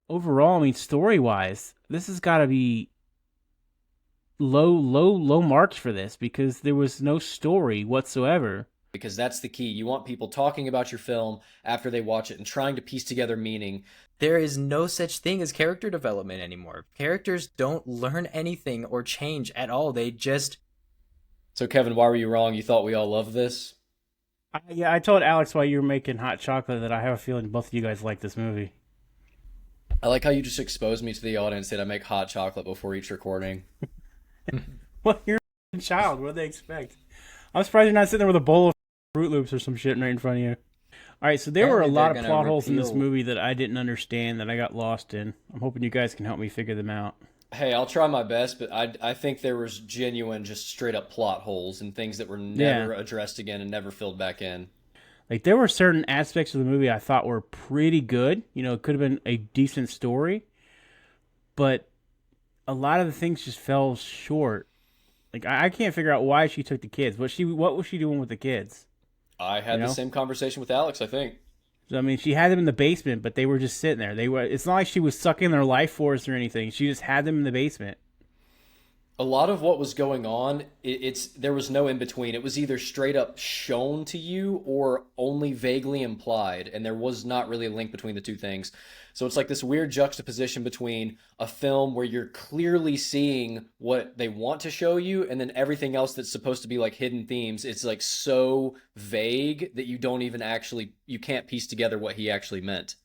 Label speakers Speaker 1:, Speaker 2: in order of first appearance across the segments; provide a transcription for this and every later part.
Speaker 1: overall, I mean, story wise, this has got to be low marks for this because there was no story whatsoever.
Speaker 2: Because that's the key. You want people talking about your film after they watch it and trying to piece together meaning.
Speaker 3: There is no such thing as character development anymore. Characters don't learn anything or change at all. They just
Speaker 2: So, Kevin, why were you wrong? You thought we all loved this?
Speaker 1: Yeah, I told Alex while you were making hot chocolate that I have a feeling both of you guys like this movie.
Speaker 2: I like how you just exposed me to the audience that I make hot chocolate before each recording.
Speaker 1: Well, you're a child. What do they expect? I'm surprised you're not sitting there with a bowl of Fruit Loops or some shit right in front of you. All right, so there were a
Speaker 3: apparently they're
Speaker 1: lot of
Speaker 3: gonna
Speaker 1: plot holes in this
Speaker 3: repeal.
Speaker 1: movie that I didn't understand that I got lost in. I'm hoping you guys can help me figure them out.
Speaker 2: Hey, I'll try my best, but I think there was genuine, just straight up plot holes and things that were
Speaker 1: Yeah,
Speaker 2: never addressed again and never filled back in.
Speaker 1: like there were certain aspects of the movie I thought were pretty good. You know, it could have been a decent story, but a lot of the things just fell short. Like I can't figure out why she took the kids. What was she doing with the kids?
Speaker 2: I
Speaker 1: You
Speaker 2: had the
Speaker 1: know?
Speaker 2: same conversation with Alex, I think.
Speaker 1: So, I mean, she had them in the basement, but they were just sitting there. They were. It's not like she was sucking their life force or anything. She just had them in the basement.
Speaker 2: A lot of what was going on, it's there was no in between. It was either straight up shown to you or only vaguely implied, and there was not really a link between the two things. So it's like this weird juxtaposition between a film where you're clearly seeing what they want to show you, and then everything else that's supposed to be like hidden themes. It's like so vague that you don't even actually you can't piece together what he actually meant.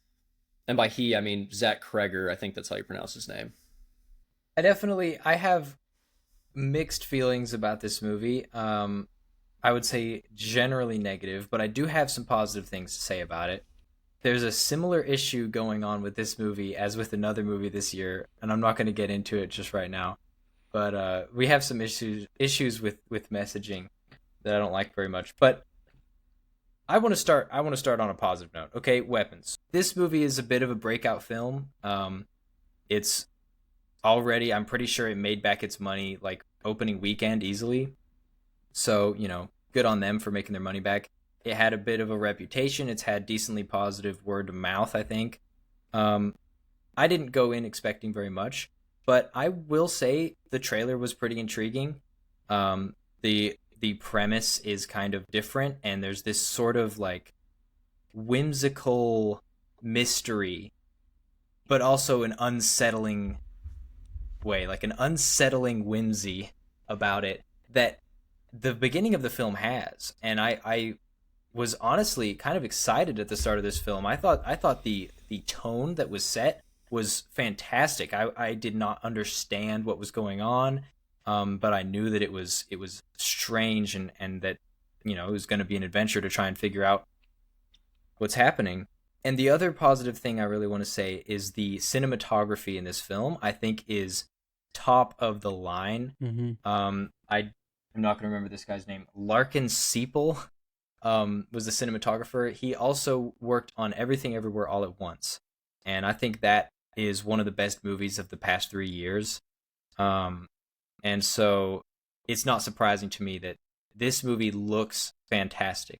Speaker 2: And by he, I mean Zach Kreger. I think that's how you pronounce his name.
Speaker 3: I have mixed feelings about this movie. I would say generally negative, but I do have some positive things to say about it. There's a similar issue going on with this movie as with another movie this year, and I'm not going to get into it just right now. But we have some issues with messaging that I don't like very much. But I want to start on a positive note. Okay, weapons. This movie is a bit of a breakout film. It's already, I'm pretty sure it made back its money like opening weekend easily. So, good on them for making their money back. It had a bit of a reputation. It's had decently positive word of mouth, I think. Um, I didn't go in expecting very much, but I will say the trailer was pretty intriguing. The premise is kind of different, and there's this sort of like whimsical mystery, but also an unsettling way, like an unsettling whimsy about it that the beginning of the film has. And I was honestly kind of excited at the start of this film. I thought the tone that was set was fantastic. I did not understand what was going on, but I knew that it was strange and that it was going to be an adventure to try and figure out what's happening. And the other positive thing I really want to say is the cinematography in this film, I think, is top of the line.
Speaker 1: Mm-hmm.
Speaker 3: I'm not going to remember this guy's name. Larkin Sepel was the cinematographer. He also worked on Everything Everywhere All at Once. And I think that is one of the best movies of the past 3 years. Um, and so it's not surprising to me that this movie looks fantastic.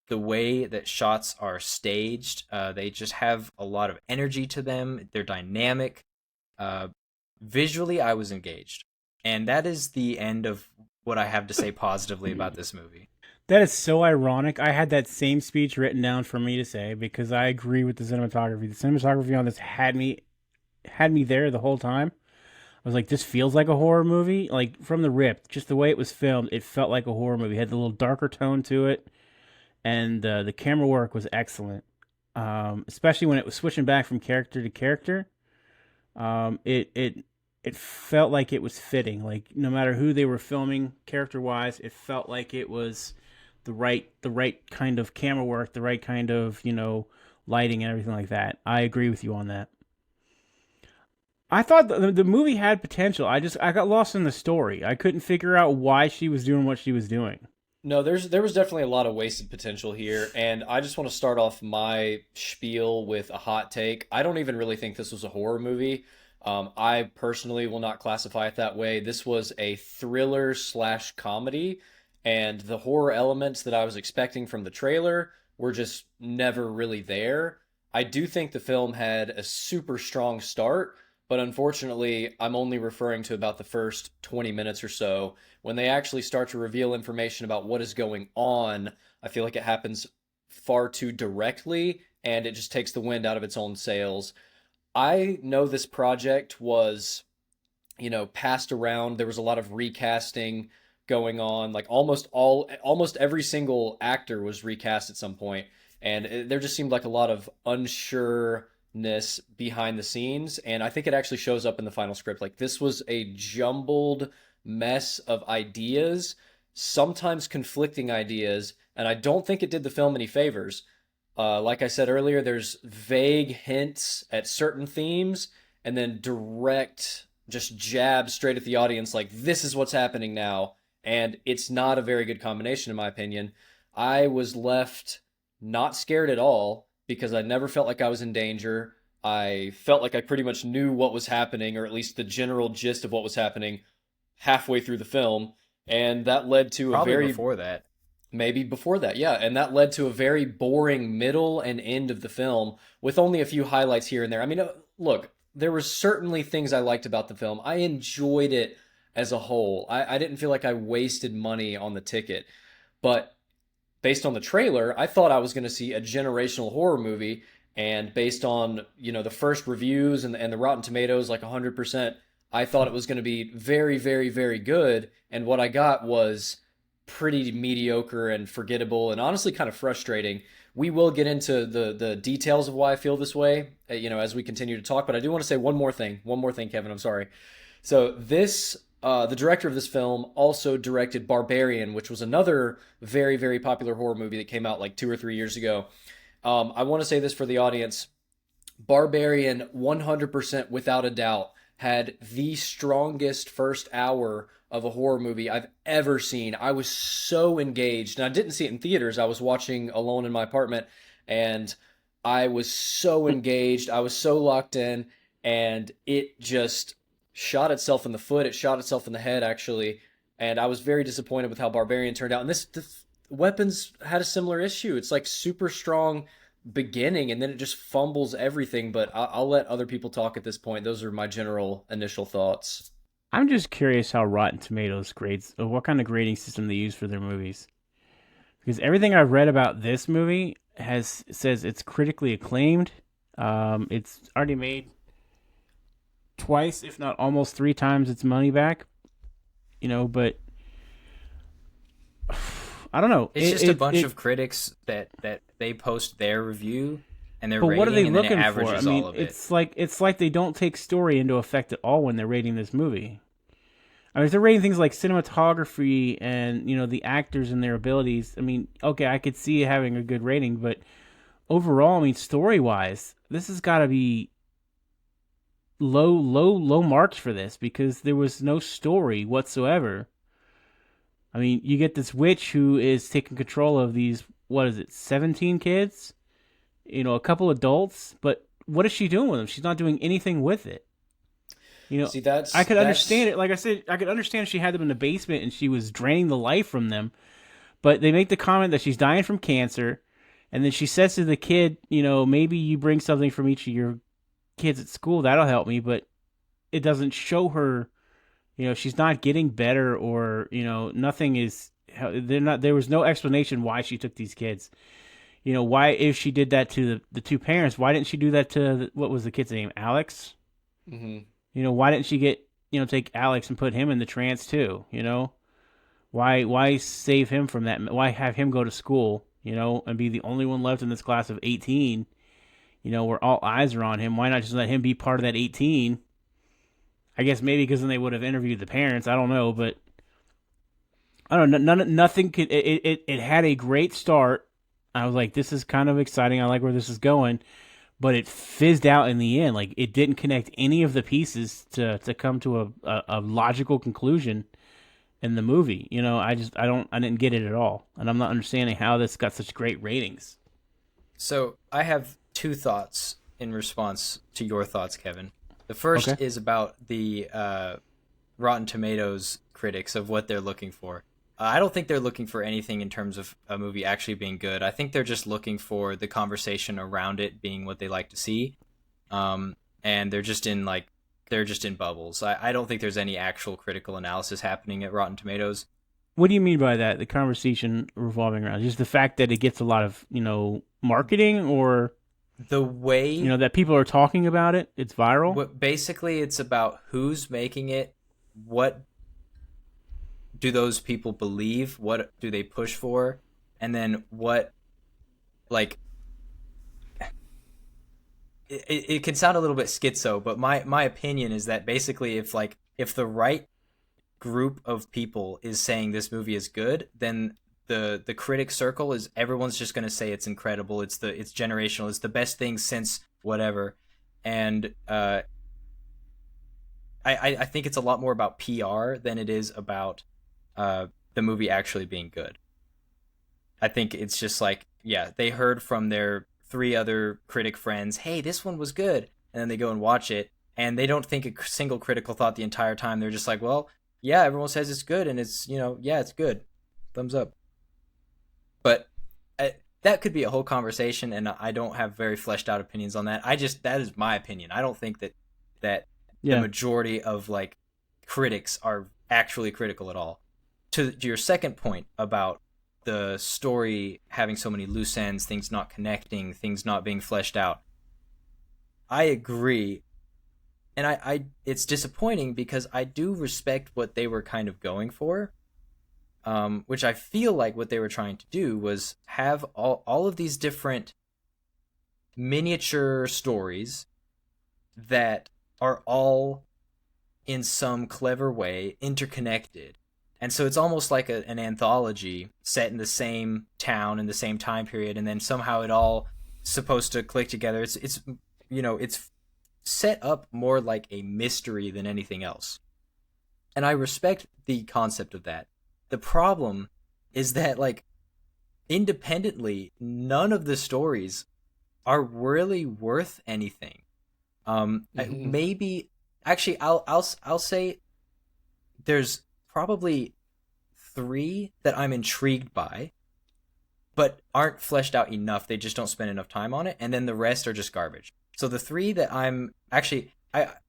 Speaker 3: The way that shots are staged, they just have a lot of energy to them. They're dynamic. Uh, Visually, I was engaged. And that is the end of what I have to say positively about this movie.
Speaker 1: That is so ironic. I had that same speech written down for me to say because I agree with the cinematography. The cinematography on this had me there the whole time. I was like, this feels like a horror movie. Like from the rip, just the way it was filmed, it felt like a horror movie. It had a little darker tone to it, and the camera work was excellent. Especially when it was switching back from character to character. It felt like it was fitting. Like no matter who they were filming character wise, it felt like it was the right kind of camera work, the right kind of lighting and everything like that. I agree with you on that. I thought the movie had potential. I got lost in the story. I couldn't figure out why she was doing what she was doing.
Speaker 2: No, there was definitely a lot of wasted potential here, and I just want to start off my spiel with a hot take. I don't even really think this was a horror movie. I personally will not classify it that way. This was a thriller slash comedy, and the horror elements that I was expecting from the trailer were just never really there. I do think the film had a super strong start, but unfortunately, I'm only referring to about the first 20 minutes or so. When they actually start to reveal information about what is going on, I feel like it happens far too directly and it just takes the wind out of its own sails. I know this project was, passed around. There was a lot of recasting going on. Like almost every single actor was recast at some point, and there just seemed like a lot of unsureness behind the scenes. And I think it actually shows up in the final script. Like this was a jumbled mess of ideas, sometimes conflicting ideas, and I don't think it did the film any favors. Like I said earlier, there's vague hints at certain themes, and then direct, just jab straight at the audience, like, this is what's happening now. And it's not a very good combination, in my opinion. I was left not scared at all because I never felt like I was in danger. I felt like I pretty much knew what was happening, or at least the general gist of what was happening halfway through the film. And that led to a
Speaker 3: Probably
Speaker 2: very
Speaker 3: before that.
Speaker 2: Maybe before that, yeah. And that led to a very boring middle and end of the film with only a few highlights here and there. I mean, look, there were certainly things I liked about the film. I enjoyed it as a whole. I didn't feel like I wasted money on the ticket. But based on the trailer, I thought I was going to see a generational horror movie. And based on, the first reviews and the Rotten Tomatoes, like 100%, I thought it was going to be very, very, very good. And what I got was pretty mediocre and forgettable and honestly kind of frustrating. We will get into the details of why I feel this way, as we continue to talk. But I do want to say one more thing. One more thing, Kevin. I'm sorry. So the director of this film also directed Barbarian, which was another very, very popular horror movie that came out like 2 or 3 years ago. I want to say this for the audience. Barbarian, 100% without a doubt, had the strongest first hour of a horror movie I've ever seen. I was so engaged, and I didn't see it in theaters. I was watching alone in my apartment, and I was so engaged. I was so locked in, and it just shot itself in the foot. It shot itself in the head, actually, and I was very disappointed with how Barbarian turned out. And this Weapons had a similar issue. It's like super strong beginning, and then it just fumbles everything. But I'll let other people talk at this point. Those are my general initial thoughts.
Speaker 1: I'm just curious how Rotten Tomatoes grades, or what kind of grading system they use for their movies. Because everything I've read about this movie says it's critically acclaimed. It's already made twice, if not almost 3 times its money back. But I don't know.
Speaker 3: It's just a bunch of critics that they post their review and their
Speaker 1: but
Speaker 3: rating,
Speaker 1: what are they
Speaker 3: and then
Speaker 1: looking
Speaker 3: it
Speaker 1: for?
Speaker 3: averages
Speaker 1: I mean,
Speaker 3: all of it.
Speaker 1: it's like they don't take story into effect at all when they're rating this movie. I mean, if they're rating things like cinematography and the actors and their abilities, I mean, okay, I could see it having a good rating, but overall, I mean, story wise, this has got to be low marks for this because there was no story whatsoever. I mean, you get this witch who is taking control of these, 17 kids? A couple adults, but what is she doing with them? She's not doing anything with it.
Speaker 2: See,
Speaker 1: I could understand it. Like I said, I could understand if she had them in the basement and she was draining the life from them. But they make the comment that she's dying from cancer, and then she says to the kid, maybe you bring something from each of your kids at school, that'll help me. But it doesn't show her, she's not getting better, or nothing is. They're not. There was no explanation why she took these kids. Why, if she did that to the two parents, why didn't she do that to what was the kid's name, Alex?
Speaker 2: Mm-hmm.
Speaker 1: Why didn't she take Alex and put him in the trance too? Why save him from that? Why have him go to school, and be the only one left in this class of 18, where all eyes are on him? Why not just let him be part of that 18? I guess maybe because then they would have interviewed the parents. I don't know, but I don't know. Nothing could. It had a great start. I was like, this is kind of exciting. I like where this is going. But it fizzed out in the end. Like, it didn't connect any of the pieces to come to a logical conclusion in the movie. I didn't get it at all. And I'm not understanding how this got such great ratings.
Speaker 3: So I have two thoughts in response to your thoughts, Kevin. The first is about the Rotten Tomatoes critics of what they're looking for. I don't think they're looking for anything in terms of a movie actually being good. I think they're just looking for the conversation around it being what they like to see. And they're just in bubbles. I don't think there's any actual critical analysis happening at Rotten Tomatoes.
Speaker 1: What do you mean by that? The conversation revolving around just the fact that it gets a lot of marketing, or
Speaker 3: The way
Speaker 1: that people are talking about it. It's viral.
Speaker 3: basically it's about who's making it, what do those people believe, what do they push for, and then what, like, it can sound a little bit schizo, but my opinion is that basically if the right group of people is saying this movie is good, then the critic circle is everyone's just going to say it's incredible, it's generational, it's the best thing since whatever. And I think it's a lot more about PR than it is about the movie actually being good. I think it's just like, yeah, they heard from their 3 other critic friends, hey, this one was good, and then they go and watch it, and they don't think a single critical thought the entire time. They're just like, well, yeah, everyone says it's good, and it's, yeah, it's good, thumbs up. But that could be a whole conversation, and I don't have very fleshed out opinions on that. That is my opinion. I don't think that the majority of like critics are actually critical at all. To your second point about the story having so many loose ends, things not connecting, things not being fleshed out, I agree. And I it's disappointing because I do respect what they were kind of going for, which I feel like what they were trying to do was have all of these different miniature stories that are all in some clever way interconnected. And so it's almost like an anthology set in the same town in the same time period, and then somehow it all supposed to click together. It's set up more like a mystery than anything else. And I respect the concept of that. The problem is that, like, independently, none of the stories are really worth anything. Maybe actually I'll say there's probably 3 that I'm intrigued by, but aren't fleshed out enough. They just don't spend enough time on it, and then the rest are just garbage. So the 3 that I'm actually,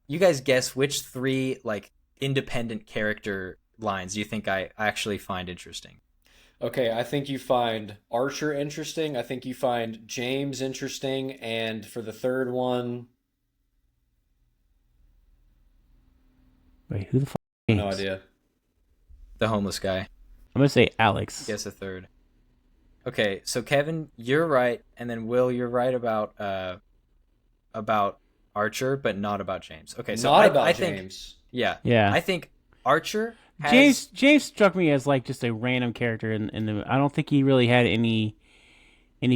Speaker 3: you guys guess which 3 like independent character lines you think I actually find interesting.
Speaker 2: Okay, I think you find Archer interesting. I think you find James interesting, and for the third one,
Speaker 1: Wait, who the fuck?
Speaker 2: no idea.
Speaker 3: The homeless guy.
Speaker 1: I'm gonna say Alex.
Speaker 3: Guess a third. Okay, so Kevin, you're right, and then Will, you're right about Archer, but not about James. Okay, so I think,
Speaker 2: James.
Speaker 3: Yeah.
Speaker 1: Yeah.
Speaker 3: I think Archer has...
Speaker 1: James struck me as like just a random character in the. I don't think he really had any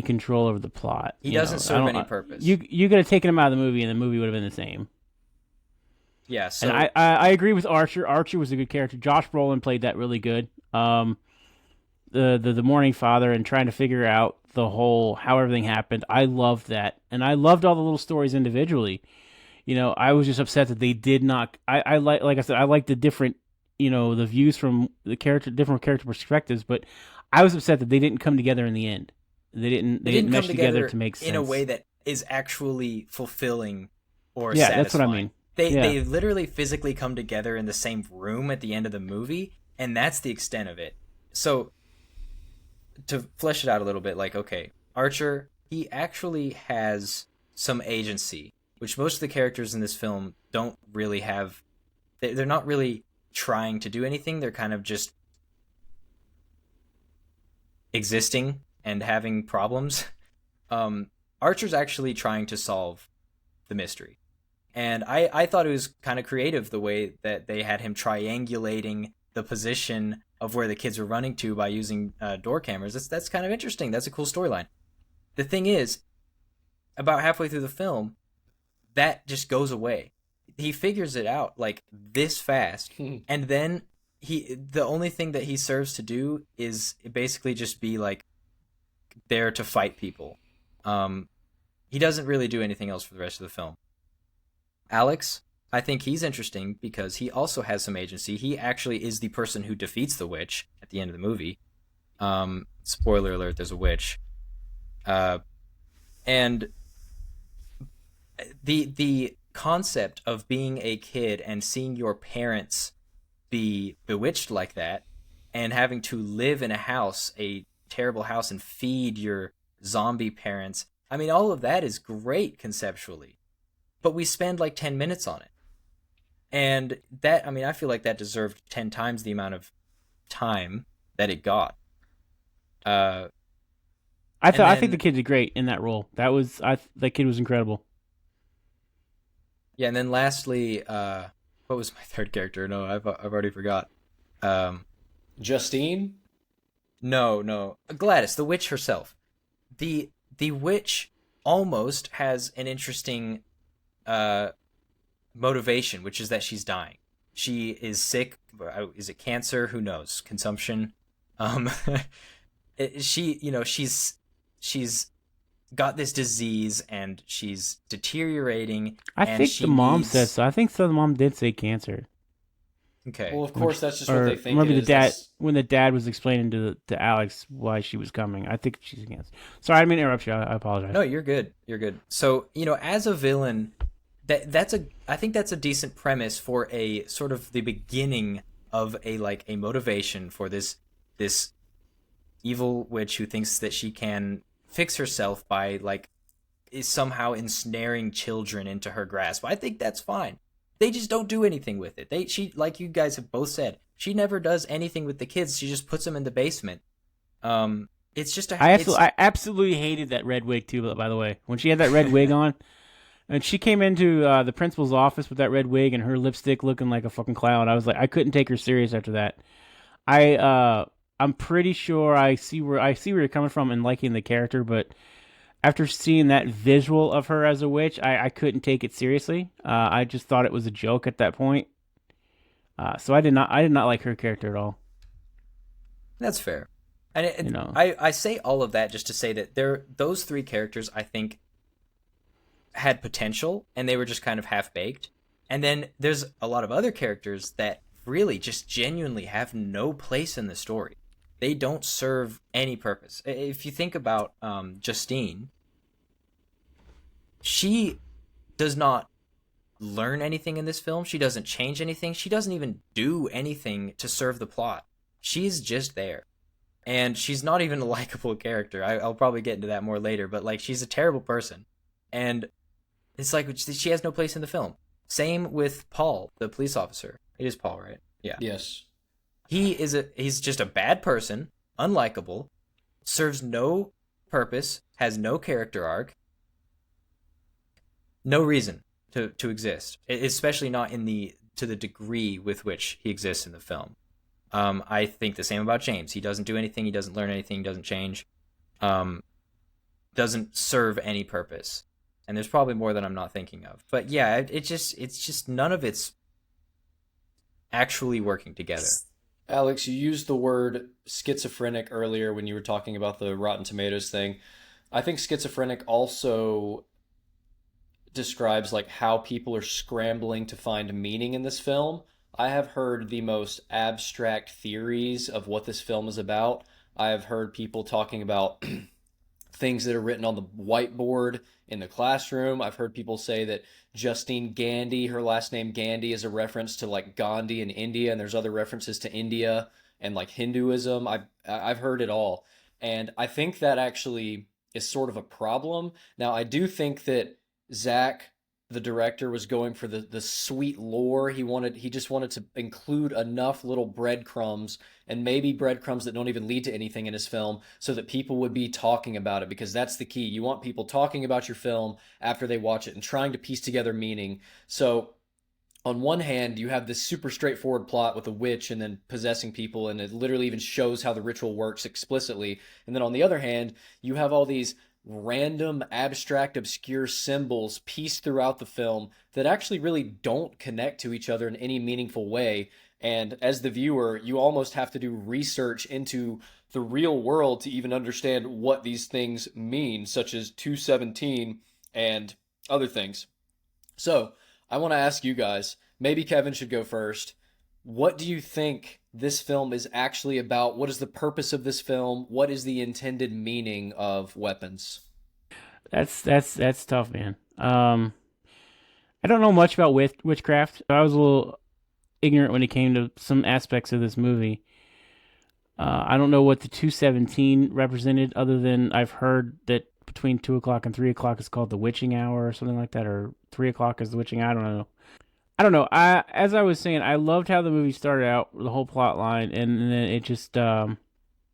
Speaker 1: control over the plot.
Speaker 3: He doesn't serve any purpose.
Speaker 1: You could have taken him out of the movie, and the movie would have been the same.
Speaker 3: Yeah, so
Speaker 1: and I agree with Archer. Archer was a good character. Josh Brolin played that really good. The Morning Father and trying to figure out the whole how everything happened. I loved that, and I loved all the little stories individually. I was just upset that they did not. I like I said, I like the different, the views from the different character perspectives, but I was upset that they didn't come together in the end. They didn't mesh together to make sense
Speaker 3: in a way that is actually fulfilling or
Speaker 1: satisfying. That's what I mean.
Speaker 3: They literally physically come together in the same room at the end of the movie, and that's the extent of it. So to flesh it out a little bit, like, okay, Archer, he actually has some agency, which most of the characters in this film don't really have. They're not really trying to do anything. They're kind of just existing and having problems. Archer's actually trying to solve the mystery. And I thought it was kind of creative the way that they had him triangulating the position of where the kids were running to by using door cameras. That's kind of interesting. That's a cool storyline. The thing is, about halfway through the film, that just goes away. He figures it out like this fast, and then the only thing that he serves to do is basically just be like there to fight people. He doesn't really do anything else for the rest of the film. Alex, I think he's interesting because he also has some agency. He actually is the person who defeats the witch at the end of the movie. Spoiler alert: there's a witch, uh, and the concept of being a kid and seeing your parents be bewitched like that, and having to live in a house, a terrible house, and feed your zombie parents. I mean, all of that is great conceptually, but we spend like 10 minutes on it. And that, I mean, I feel like that deserved 10 times the amount of time that it got. Uh, and
Speaker 1: I think the
Speaker 3: then,
Speaker 1: kid did great in that role. That kid was incredible.
Speaker 3: yeah, and then lastly, what was my third character? No, I've already forgot. Um,
Speaker 2: Justine?
Speaker 3: no, Gladys, the witch herself. The witch almost has an interesting uh motivation, which is that she's dying. She is sick. Is it cancer? Who knows? Consumption. Um, she, she's got this disease and she's deteriorating,
Speaker 1: I
Speaker 3: and
Speaker 1: think the
Speaker 3: she
Speaker 1: mom says
Speaker 3: needs.
Speaker 1: so. I think so. The mom did say cancer.
Speaker 3: Okay,
Speaker 2: Well, of
Speaker 1: When
Speaker 2: course,
Speaker 1: she-
Speaker 2: that's just what they
Speaker 1: or
Speaker 2: think it
Speaker 1: maybe the
Speaker 2: is.
Speaker 1: dad
Speaker 2: That's
Speaker 1: when the dad was explaining to Alex why she was coming. I think she's against. Sorry, I didn't mean to interrupt you. I apologize.
Speaker 3: no, you're good. You're good. So as a villain, that's a I think that's a decent premise for a sort of the beginning of a motivation for this evil witch who thinks that she can fix herself by like is somehow ensnaring children into her grasp. I think that's fine. They just don't do anything with it. She like you guys have both said, she never does anything with the kids. She just puts them in the basement. It's just a it's
Speaker 1: I absolutely hated that red wig too. By the way, when she had that red wig on, and she came into the principal's office with that red wig and her lipstick looking like a fucking clown, I was like, I couldn't take her serious after that. I'm pretty sure I see where you're coming from in liking the character, but after seeing that visual of her as a witch, I couldn't take it seriously. I just thought it was a joke at that point. So I did not like her character at all.
Speaker 3: That's fair. And
Speaker 1: You know,
Speaker 3: I say all of that just to say that those three characters I think had potential and they were just kind of half baked. And then there's a lot of other characters that really just genuinely have no place in the story. They don't serve any purpose. If you think about Justine, she does not learn anything in this film. She doesn't change anything. She doesn't even do anything to serve the plot. She's just there. And she's not even a likable character. I'll probably get into that more later, but like she's a terrible person. And it's like she has no place in the film. Same with Paul, the police officer. It is Paul, right? Yeah.
Speaker 2: yes.
Speaker 3: He's just a bad person, unlikable, serves no purpose, has no character arc, no reason to exist, especially not to the degree with which he exists in the film. I think the same about James. He doesn't do anything. He doesn't learn anything. He doesn't change. Doesn't serve any purpose. And there's probably more that I'm not thinking of. But yeah, it's just none of it's actually working together.
Speaker 2: Alex, you used the word schizophrenic earlier when you were talking about the Rotten Tomatoes thing. I think schizophrenic also describes like how people are scrambling to find meaning in this film. I have heard the most abstract theories of what this film is about. I have heard people talking about things that are written on the whiteboard in the classroom. I've heard people say that Justine Gandhi, her last name Gandhi, is a reference to like Gandhi in India, and there's other references to India and like Hinduism. I've heard it all, and I think that actually is sort of a problem. Now, I do think that Zach, the director, was going for the sweet lore. He just wanted to include enough little breadcrumbs and maybe breadcrumbs that don't even lead to anything in his film so that people would be talking about it, because that's the key. You want people talking about your film after they watch it and trying to piece together meaning. So on one hand, you have this super straightforward plot with a witch and then possessing people, and it literally even shows how the ritual works explicitly. And then on the other hand, you have all these random, abstract, obscure symbols pieced throughout the film that actually really don't connect to each other in any meaningful way. And as the viewer, you almost have to do research into the real world to even understand what these things mean, such as 217 and other things. So, I want to ask you guys, maybe Kevin should go first. What do you think this film is actually about? What is the purpose of this film? What is the intended meaning of weapons?
Speaker 1: That's tough, man. I don't know much about witchcraft. I was a little ignorant when it came to some aspects of this movie. I don't know what the 217 represented, other than I've heard that between 2 o'clock and 3 o'clock is called the witching hour or something like that, or 3 o'clock is the witching hour. I don't know. I don't know. As I was saying, I loved how the movie started out, the whole plot line, and then it just, I mean,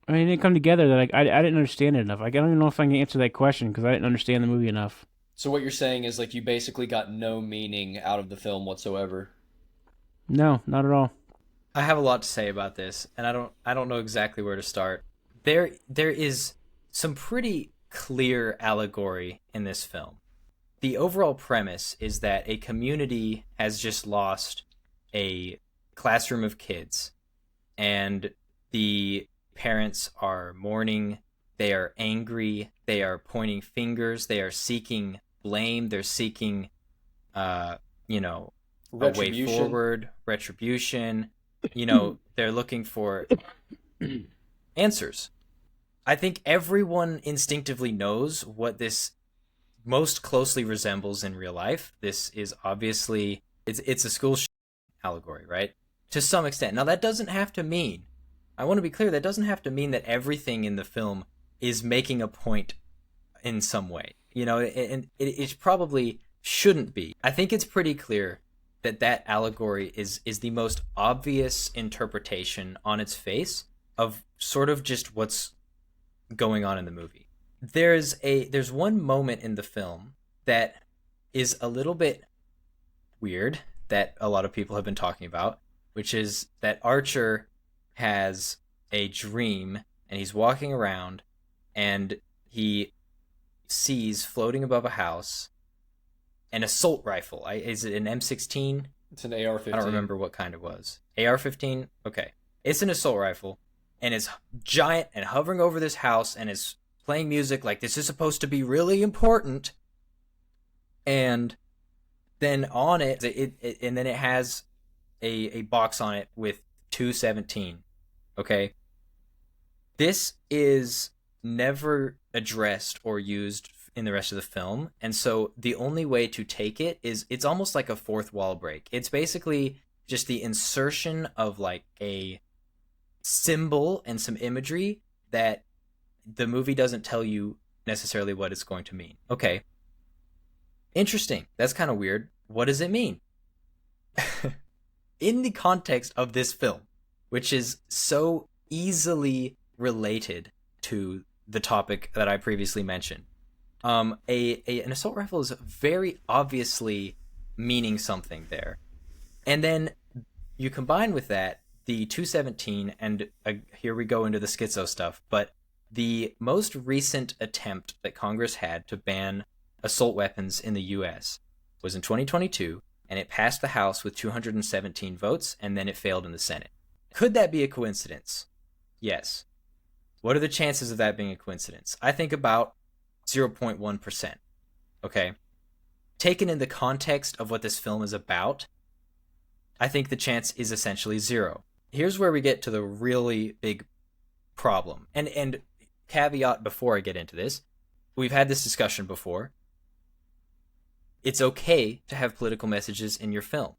Speaker 1: it didn't come together that I didn't understand it enough. I don't even know if I can answer that question because I didn't understand the movie enough.
Speaker 2: So what you're saying is like you basically got no meaning out of the film whatsoever.
Speaker 1: No, not at all.
Speaker 3: I have a lot to say about this, and I don't know exactly where to start. There is some pretty clear allegory in this film. The overall premise is that a community has just lost a classroom of kids, and the parents are mourning, they are angry, they are pointing fingers, they are seeking blame, they're seeking, you know, a way forward, retribution. You know, they're looking for answers. I think everyone instinctively knows what this most closely resembles in real life. This is obviously it's a school allegory, right? To some extent. Now that doesn't have to mean, I want to be clear, that doesn't have to mean that everything in the film is making a point in some way. You know, and it probably shouldn't be. I think it's pretty clear that allegory is the most obvious interpretation on its face of sort of just what's going on in the movie. There's one moment in the film that is a little bit weird that a lot of people have been talking about, which is that Archer has a dream and he's walking around and he sees floating above a house an assault rifle. Is it an M16?
Speaker 2: It's an AR-15.
Speaker 3: I don't remember what kind it was. AR-15? Okay. It's an assault rifle, and it's giant and hovering over this house and is playing music like this is supposed to be really important. And then on it, and then it has a box on it with 217. Okay? This is never addressed or used in the rest of the film, and so the only way to take it is it's almost like a fourth wall break. It's basically just the insertion of like a symbol and some imagery that the movie doesn't tell you necessarily what it's going to mean. Okay, interesting. That's kind of weird. What does it mean? In the context of this film, which is so easily related to the topic that I previously mentioned, an assault rifle is very obviously meaning something there. And then you combine with that the 217, and here we go into the schizo stuff, but the most recent attempt that Congress had to ban assault weapons in the US was in 2022, and it passed the House with 217 votes, and then it failed in the Senate. Could that be a coincidence? Yes. What are the chances of that being a coincidence? I think about 0.1%. Okay? Taken in the context of what this film is about, I think the chance is essentially zero. Here's where we get to the really big problem. And caveat before I get into this, we've had this discussion before. It's okay to have political messages in your film.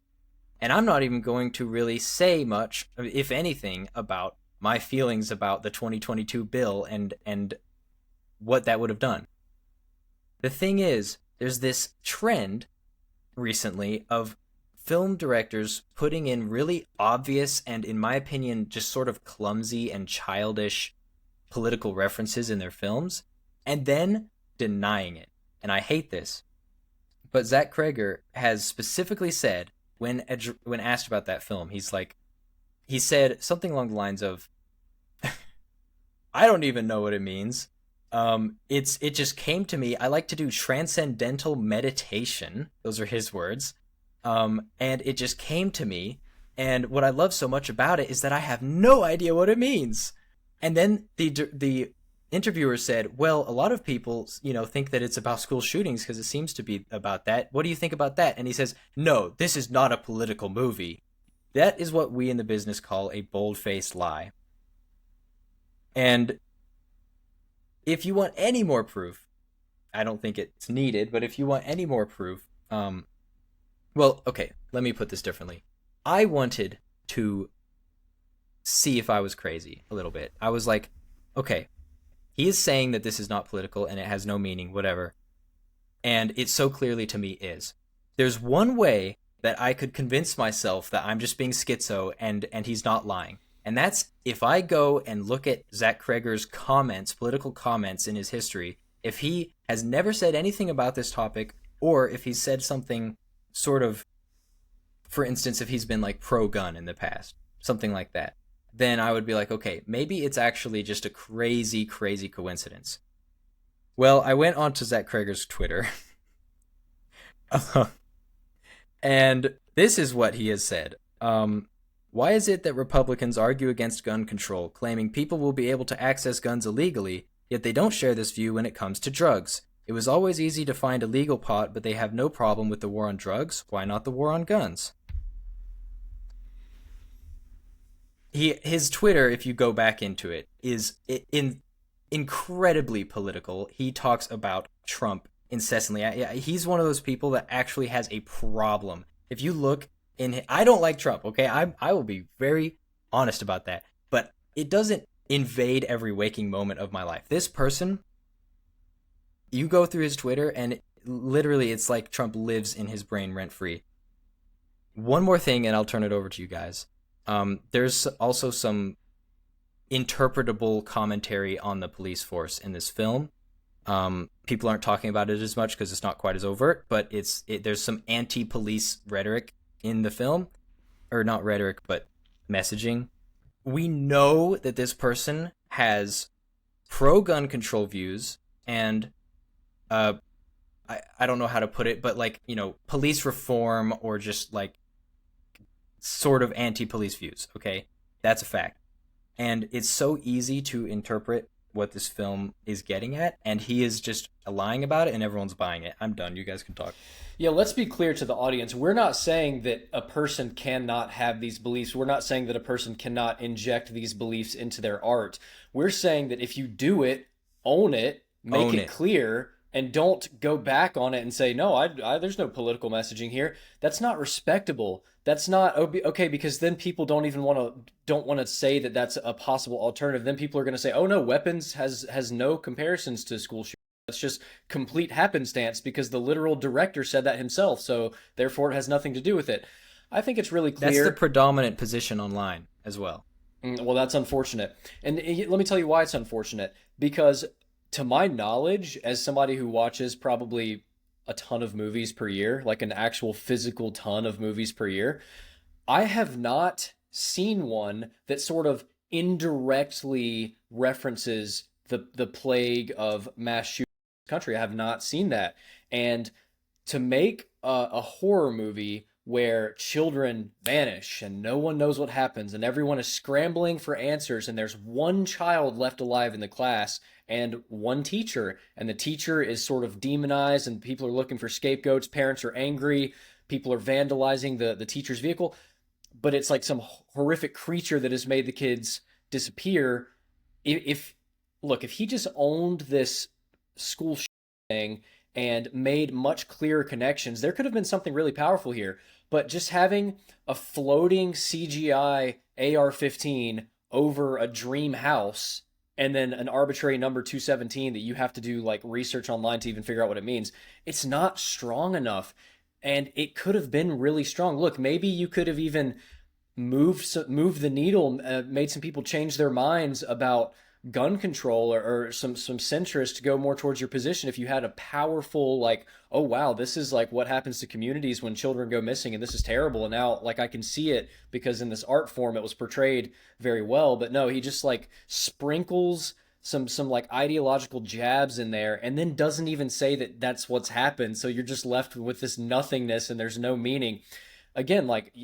Speaker 3: And I'm not even going to really say much, if anything, about my feelings about the 2022 bill and what that would have done. The thing is, there's this trend recently of film directors putting in really obvious and, in my opinion, just sort of clumsy and childish political references in their films, and then denying it. And I hate this. But Zach Kreger has specifically said, when asked about that film, he said something along the lines of, I don't even know what it means. It just came to me. I like to do transcendental meditation. Those are his words. And it just came to me. And what I love so much about it is that I have no idea what it means. And then the interviewer said, well, a lot of people, think that it's about school shootings because it seems to be about that. What do you think about that? And he says, no, this is not a political movie. That is what we in the business call a bold-faced lie. And if you want any more proof, I don't think it's needed, but if you want any more proof, well, okay, let me put this differently. I wanted to see if I was crazy a little bit. I was like, okay, he is saying that this is not political and it has no meaning, whatever. And it so clearly to me is. There's one way that I could convince myself that I'm just being schizo and he's not lying. And that's if I go and look at Zach Kreger's comments, political comments in his history, if he has never said anything about this topic, or if he's said something sort of, for instance, if he's been like pro-gun in the past, something like that, then I would be like, okay, maybe it's actually just a crazy, crazy coincidence. Well, I went onto Zach Kreger's Twitter, and this is what he has said. Why is it that Republicans argue against gun control, claiming people will be able to access guns illegally, yet they don't share this view when it comes to drugs? It was always easy to find illegal pot, but they have no problem with the war on drugs. Why not the war on guns? His Twitter, if you go back into it, is incredibly political. He talks about Trump incessantly. He's one of those people that actually has a problem. If you look I don't like Trump, okay? I will be very honest about that. But it doesn't invade every waking moment of my life. This person, you go through his Twitter, and literally it's like Trump lives in his brain rent-free. One more thing, and I'll turn it over to you guys. There's also some interpretable commentary on the police force in this film. People aren't talking about it as much because it's not quite as overt, but there's some anti-police rhetoric in the film, or not rhetoric, but messaging. We know that this person has pro-gun control views and I don't know how to put it, but like, police reform or just like sort of anti-police views, okay? That's a fact. And it's so easy to interpret what this film is getting at, and he is just lying about it and everyone's buying it. I'm done. You guys can talk.
Speaker 2: Yeah, let's be clear to the audience. We're not saying that a person cannot have these beliefs. We're not saying that a person cannot inject these beliefs into their art. We're saying that if you do it, own it, make it clear, and don't go back on it and say, no, there's no political messaging here. That's not respectable. That's not okay, because then people don't want to say that that's a possible alternative. Then people are going to say, oh no, weapons has no comparisons to school shootings. That's just complete happenstance because the literal director said that himself. So therefore it has nothing to do with it. I think it's really clear.
Speaker 3: That's the predominant position online as well.
Speaker 2: Well, that's unfortunate. And let me tell you why it's unfortunate. Because to my knowledge, as somebody who watches probably a ton of movies per year, like an actual physical ton of movies per year, I have not seen one that sort of indirectly references the plague of mass shootings in the country. I have not seen that. And to make a horror movie where children vanish and no one knows what happens and everyone is scrambling for answers and there's one child left alive in the class and one teacher, and the teacher is sort of demonized and people are looking for scapegoats, parents are angry, people are vandalizing the teacher's vehicle, but it's like some horrific creature that has made the kids disappear. If he just owned this school thing and made much clearer connections, there could have been something really powerful here. But just having a floating CGI AR-15 over a dream house and then an arbitrary number 217 that you have to do like research online to even figure out what it means, it's not strong enough. And it could have been really strong. Look, maybe you could have even moved the needle, made some people change their minds about gun control or some centrists to go more towards your position if you had a powerful, like, oh wow, this is like what happens to communities when children go missing and this is terrible, and now like I can see it because in this art form it was portrayed very well. But no, he just like sprinkles some like ideological jabs in there and then doesn't even say that that's what's happened, so you're just left with this nothingness and there's no meaning. Again, like,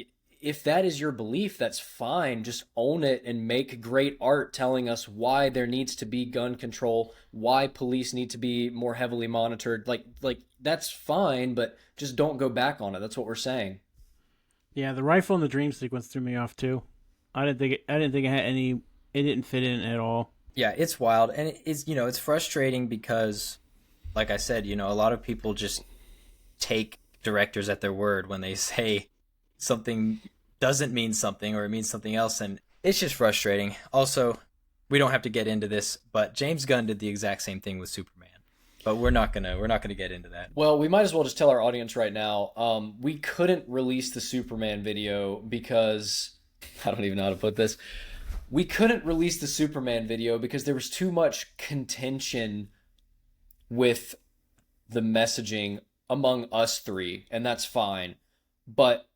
Speaker 2: if that is your belief, that's fine. Just own it and make great art telling us why there needs to be gun control, why police need to be more heavily monitored. Like that's fine, but just don't go back on it. That's what we're saying.
Speaker 1: Yeah, the rifle and the dream sequence threw me off too. I didn't think it had any. It didn't fit in at all.
Speaker 3: Yeah, it's wild, and it's it's frustrating because, like I said, a lot of people just take directors at their word when they say something doesn't mean something or it means something else, and it's just frustrating. Also, we don't have to get into this, but James Gunn did the exact same thing with Superman. But we're not gonna get into that.
Speaker 2: Well, we might as well just tell our audience right now. We couldn't release the Superman video because I don't even know how to put this. We couldn't release the Superman video because there was too much contention with the messaging among us three, and that's fine. But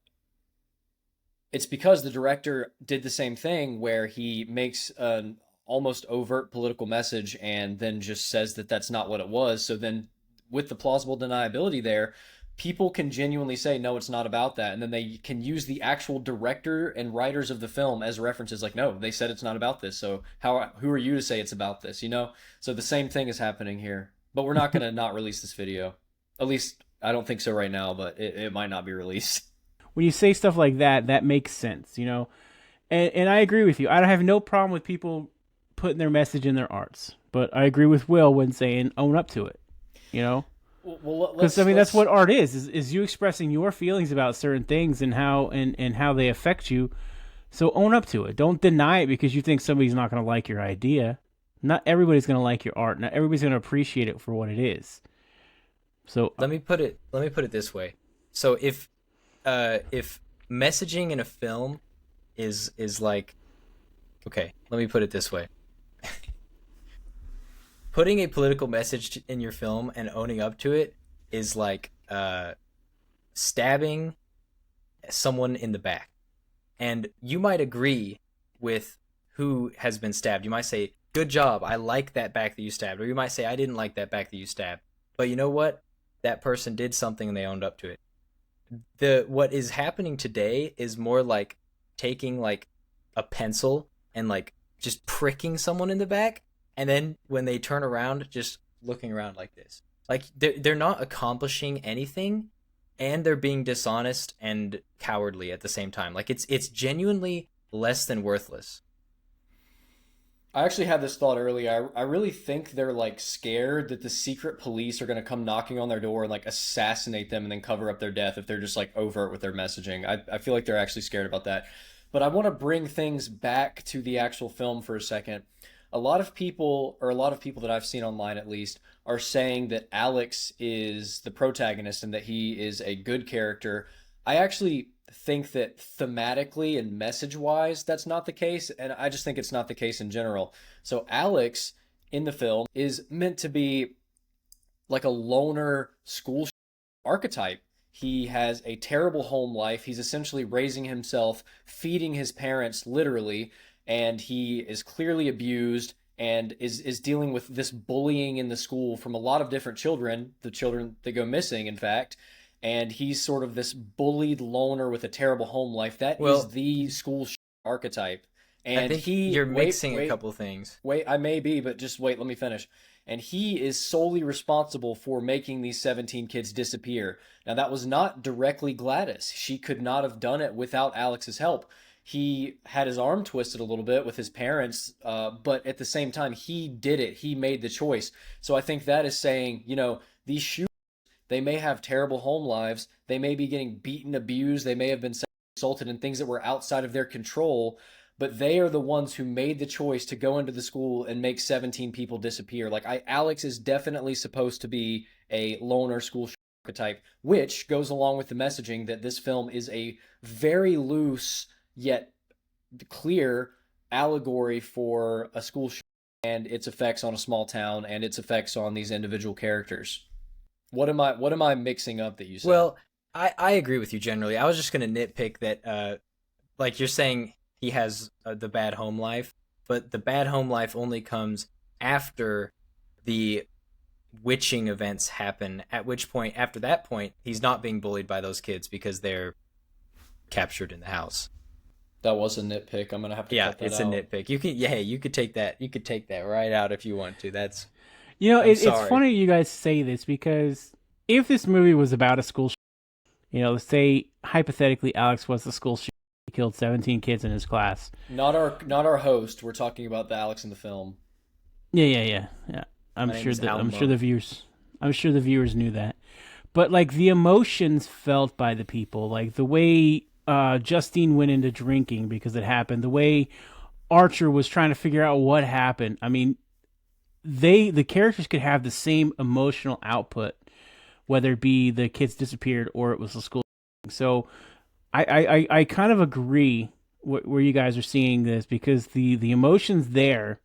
Speaker 2: it's because the director did the same thing where he makes an almost overt political message and then just says that that's not what it was. So then, with the plausible deniability there, people can genuinely say, no, it's not about that. And then they can use the actual director and writers of the film as references, like, no, they said it's not about this. So who are you to say it's about this? So the same thing is happening here. But we're not going to not release this video. At least I don't think so right now, but it might not be released.
Speaker 1: When you say stuff like that, that makes sense, And I agree with you. I have no problem with people putting their message in their arts, but I agree with Will when saying own up to it,
Speaker 2: Well,
Speaker 1: Because that's what art is you expressing your feelings about certain things and how they affect you. So own up to it. Don't deny it because you think somebody's not going to like your idea. Not everybody's going to like your art. Not everybody's going to appreciate it for what it is. So
Speaker 3: Let me put it this way. So if messaging in a film is like, okay, let me put it this way. Putting a political message in your film and owning up to it is like stabbing someone in the back. And you might agree with who has been stabbed. You might say, good job, I like that back that you stabbed. Or you might say, I didn't like that back that you stabbed. But you know what? That person did something and they owned up to it. What is happening today is more like taking like a pencil and like just pricking someone in the back, and then when they turn around, just looking around like this. Like they're not accomplishing anything, and they're being dishonest and cowardly at the same time. Like it's genuinely less than worthless.
Speaker 2: I actually had this thought earlier. I really think they're like scared that the secret police are going to come knocking on their door and like assassinate them and then cover up their death if they're just like overt with their messaging. I feel like they're actually scared about that. But I want to bring things back to the actual film for a second. A lot of people that I've seen online at least, are saying that Alex is the protagonist and that he is a good character. I actually think that thematically and message wise that's not the case, and I just think it's not the case in general. So Alex in the film is meant to be like a loner school archetype. He has a terrible home life. He's essentially raising himself, feeding his parents literally, and he is clearly abused and is dealing with this bullying in the school from a lot of different children, the children that go missing in fact. And he's sort of this bullied loner with a terrible home life. That is the school archetype. And
Speaker 3: I think you're mixing a couple things.
Speaker 2: Wait, I may be, but just wait, let me finish. And he is solely responsible for making these 17 kids disappear. Now, that was not directly Gladys. She could not have done it without Alex's help. He had his arm twisted a little bit with his parents, but at the same time, he did it. He made the choice. So I think that is saying, these shooters, they may have terrible home lives. They may be getting beaten, abused. They may have been assaulted and things that were outside of their control. But they are the ones who made the choice to go into the school and make 17 people disappear. Alex is definitely supposed to be a loner school archetype, which goes along with the messaging that this film is a very loose yet clear allegory for a school and its effects on a small town and its effects on these individual characters. What am I mixing up that you said?
Speaker 3: Well, I agree with you generally. I was just going to nitpick that, like you're saying, he has the bad home life, but the bad home life only comes after the witching events happen, at which point, after that point, he's not being bullied by those kids because they're captured in the house.
Speaker 2: That was a nitpick. I'm gonna have to
Speaker 3: Yeah,
Speaker 2: cut that
Speaker 3: it's a
Speaker 2: out.
Speaker 3: nitpick. You can, yeah, hey, you could take that. You could take that right out if you want to. I'm
Speaker 1: It's
Speaker 3: sorry.
Speaker 1: funny you guys say this because if this movie was about a school, let's say hypothetically Alex was the school shooter, he killed 17 kids in his class.
Speaker 2: Not our host. We're talking about the Alex in the film.
Speaker 1: Yeah.
Speaker 3: My name is
Speaker 1: I'm sure
Speaker 3: Alma.
Speaker 1: the viewers knew that. But like the emotions felt by the people, like the way Justine went into drinking because it happened, the way Archer was trying to figure out what happened. I mean, the characters could have the same emotional output, whether it be the kids disappeared or it was the school. So I kind of agree where you guys are seeing this because the emotions there,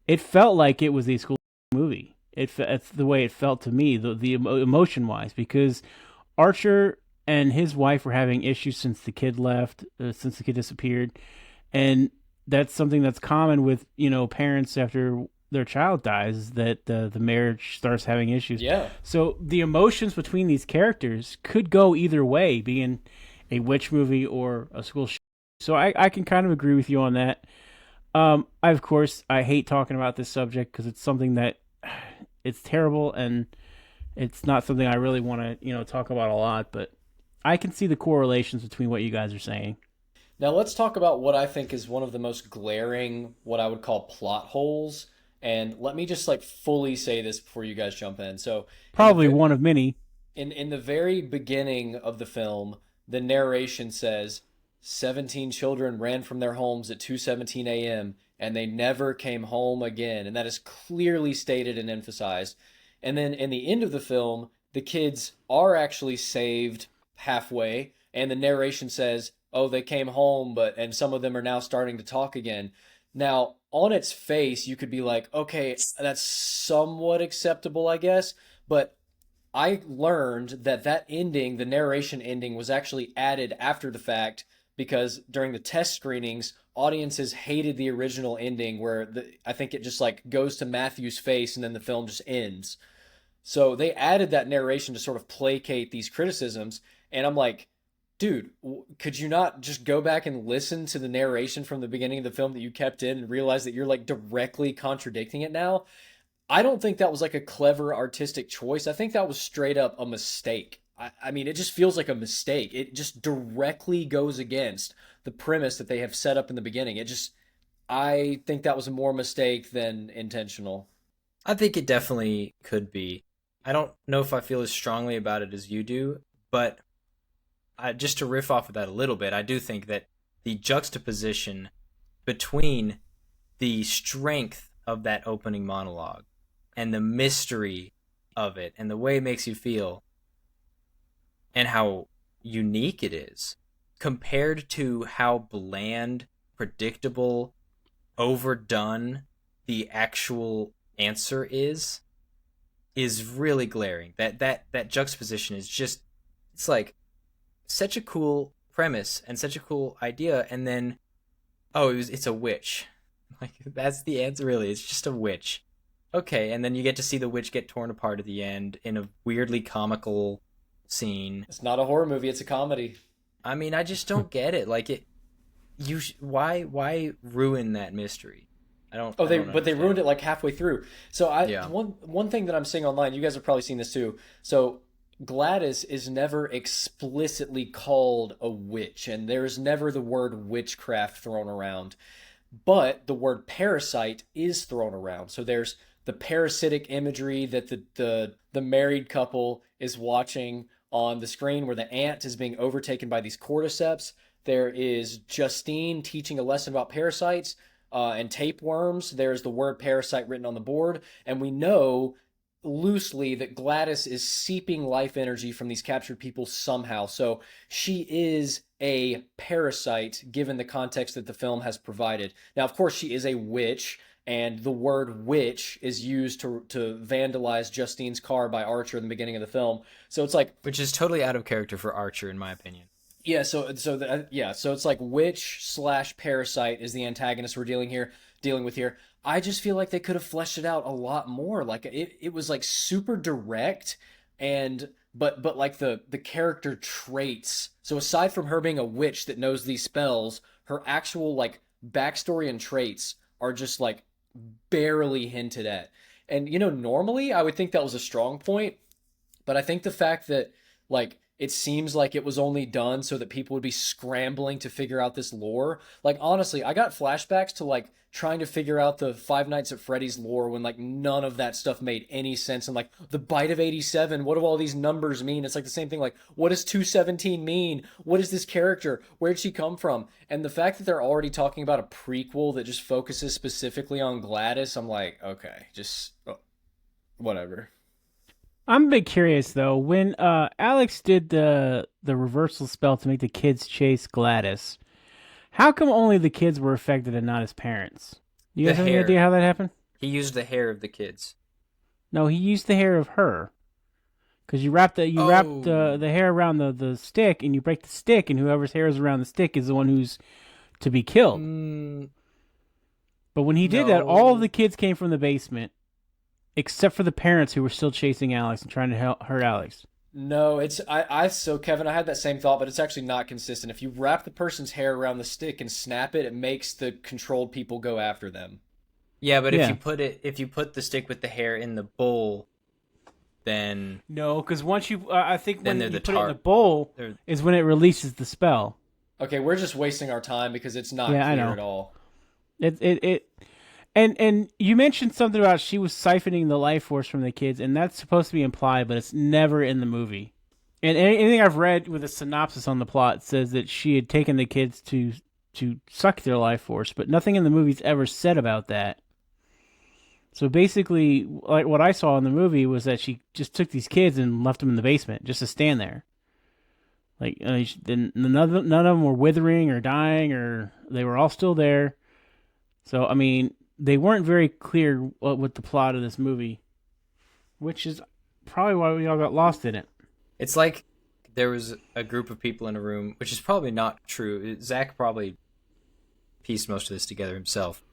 Speaker 1: it felt like it was a school movie. It's the way it felt to me, the emotion wise, because Archer and his wife were having issues since the kid left, since the kid disappeared, and that's something that's common with parents after their child dies, that the marriage starts having issues.
Speaker 2: Yeah.
Speaker 1: So the emotions between these characters could go either way, being a witch movie or a school. So I can kind of agree with you on that. Of course, I hate talking about this subject because it's something that it's terrible and it's not something I really want to, talk about a lot. But I can see the correlations between what you guys are saying.
Speaker 2: Now let's talk about what I think is one of the most glaring, what I would call plot holes. And let me just like fully say this before you guys jump in. So in the
Speaker 1: Probably one of many.
Speaker 2: in the very beginning of the film, the narration says 17 children ran from their homes at 2:17 a.m. and they never came home again, and that is clearly stated and emphasized. And then in the end of the film, the kids are actually saved halfway, and the narration says, "Oh, they came home, but and some of them are now starting to talk again." Now, on its face, you could be like, "Okay, that's somewhat acceptable, I guess," but I learned that ending, the narration ending, was actually added after the fact because during the test screenings, audiences hated the original ending where I think it just like goes to Matthew's face and then the film just ends. So they added that narration to sort of placate these criticisms, and I'm like, dude, could you not just go back and listen to the narration from the beginning of the film that you kept in and realize that you're like directly contradicting it now? I don't think that was like a clever artistic choice. I think that was straight up a mistake. I mean, it just feels like a mistake. It just directly goes against the premise that they have set up in the beginning. I think that was more mistake than intentional.
Speaker 3: I think it definitely could be. I don't know if I feel as strongly about it as you do, but just to riff off of that a little bit, I do think that the juxtaposition between the strength of that opening monologue and the mystery of it and the way it makes you feel and how unique it is compared to how bland, predictable, overdone the actual answer is really glaring. That juxtaposition is just, it's like such a cool premise and such a cool idea, and then it's a witch. Like, that's the answer, really. It's just a witch. Okay, and then you get to see the witch get torn apart at the end in a weirdly comical scene.
Speaker 2: It's not a horror movie, it's a comedy.
Speaker 3: I mean, I just don't get it. Like, why ruin that mystery?
Speaker 2: Oh,
Speaker 3: I don't
Speaker 2: but they
Speaker 3: understand.
Speaker 2: ruined it like halfway through. So
Speaker 3: Yeah.
Speaker 2: one thing that I'm seeing online, you guys have probably seen this too. So Gladys is never explicitly called a witch, and there's never the word witchcraft thrown around. But the word parasite is thrown around. So there's the parasitic imagery that the married couple is watching on the screen where the ant is being overtaken by these cordyceps. There is Justine teaching a lesson about parasites and tapeworms. There's the word parasite written on the board. And we know loosely that Gladys is seeping life energy from these captured people somehow. So she is a parasite given the context that the film has provided. Now, of course, she is a witch, and the word witch is used to vandalize Justine's car by Archer in the beginning of the film. So it's like,
Speaker 3: Which is totally out of character for Archer, in my opinion.
Speaker 2: yeah, so it's like witch slash parasite is the antagonist we're dealing with here. I just feel like they could have fleshed it out a lot more. Like it was like super direct, and but like the character traits. So aside from her being a witch that knows these spells, her actual like backstory and traits are just like barely hinted at. And normally I would think that was a strong point, but I think the fact that like it seems like it was only done so that people would be scrambling to figure out this lore. Like honestly, I got flashbacks to like trying to figure out the Five Nights at Freddy's lore when like none of that stuff made any sense. And like the bite of 87, what do all these numbers mean? It's like the same thing. Like, what does 217 mean? What is this character? Where'd she come from? And the fact that they're already talking about a prequel that just focuses specifically on Gladys, I'm like, okay, just whatever.
Speaker 1: I'm a bit curious though. When Alex did the reversal spell to make the kids chase Gladys, how come only the kids were affected and not his parents? Do you
Speaker 3: The
Speaker 1: guys have any
Speaker 3: hair.
Speaker 1: idea how that happened?
Speaker 3: He used the hair of the kids.
Speaker 1: No, he used the hair of her. Because you wrap the hair around the stick, and you break the stick, and whoever's hair is around the stick is the one who's to be killed. But when he did that, all of
Speaker 3: No.
Speaker 1: the kids came from the basement, except for the parents who were still chasing Alex and trying to hurt Alex.
Speaker 2: No, so Kevin, I had that same thought, but it's actually not consistent. If you wrap the person's hair around the stick and snap it, it makes the controlled people go after them.
Speaker 3: Yeah, but
Speaker 1: Yeah.
Speaker 3: if you put the stick with the hair in the bowl, then
Speaker 1: No, because once I think
Speaker 3: Then
Speaker 1: when
Speaker 3: they're
Speaker 1: you
Speaker 3: the
Speaker 1: put it in the
Speaker 3: tar-
Speaker 1: bowl
Speaker 3: they're-
Speaker 1: is when it releases the spell.
Speaker 2: Okay, we're just wasting our time because it's not
Speaker 1: Yeah, I
Speaker 2: clear
Speaker 1: know.
Speaker 2: at all.
Speaker 1: And you mentioned something about she was siphoning the life force from the kids, and that's supposed to be implied, but it's never in the movie. And anything I've read with a synopsis on the plot says that she had taken the kids to suck their life force, but nothing in the movie's ever said about that. So basically, like what I saw in the movie was that she just took these kids and left them in the basement just to stand there. Like none of them were withering or dying, or they were all still there. So I mean, they weren't very clear with the plot of this movie, which is probably why we all got lost in it.
Speaker 3: it's like there was a group of people in a room, which is probably not true. Zach probably pieced most of this together himself.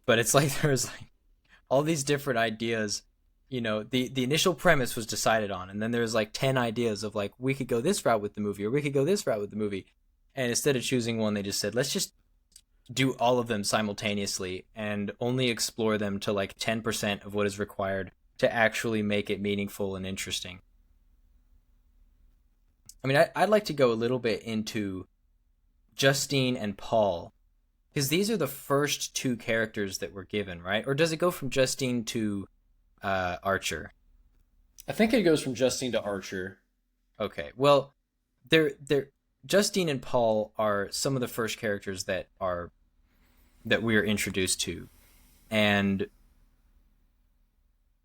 Speaker 3: But it's like there was like all these different ideas. The initial premise was decided on, and then there's like 10 ideas of like, we could go this route with the movie, or we could go this route with the movie. And instead of choosing one, they just said, let's just do all of them simultaneously and only explore them to like 10% of what is required to actually make it meaningful and interesting. I mean, I'd like to go a little bit into Justine and Paul, because these are the first two characters that were given, right? Or does it go from Justine to Archer?
Speaker 2: I think it goes from Justine to Archer.
Speaker 3: Okay, well, they're Justine and Paul are some of the first characters that we are introduced to, and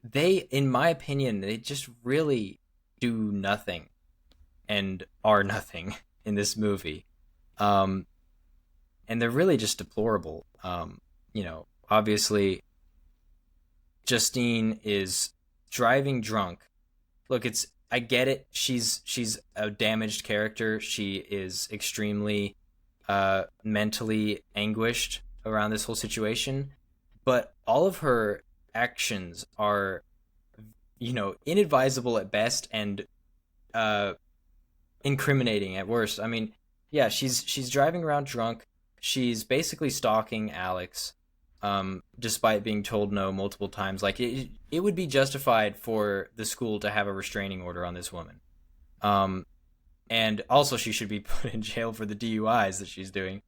Speaker 3: they, in my opinion, they just really do nothing and are nothing in this movie, and they're really just deplorable. Obviously, Justine is driving drunk. Look, I get it. She's a damaged character. She is extremely mentally anguished around this whole situation, but all of her actions are, inadvisable at best and incriminating at worst. I mean, yeah, she's driving around drunk. She's basically stalking Alex, despite being told no multiple times. Like, it would be justified for the school to have a restraining order on this woman. And also she should be put in jail for the DUIs that she's doing.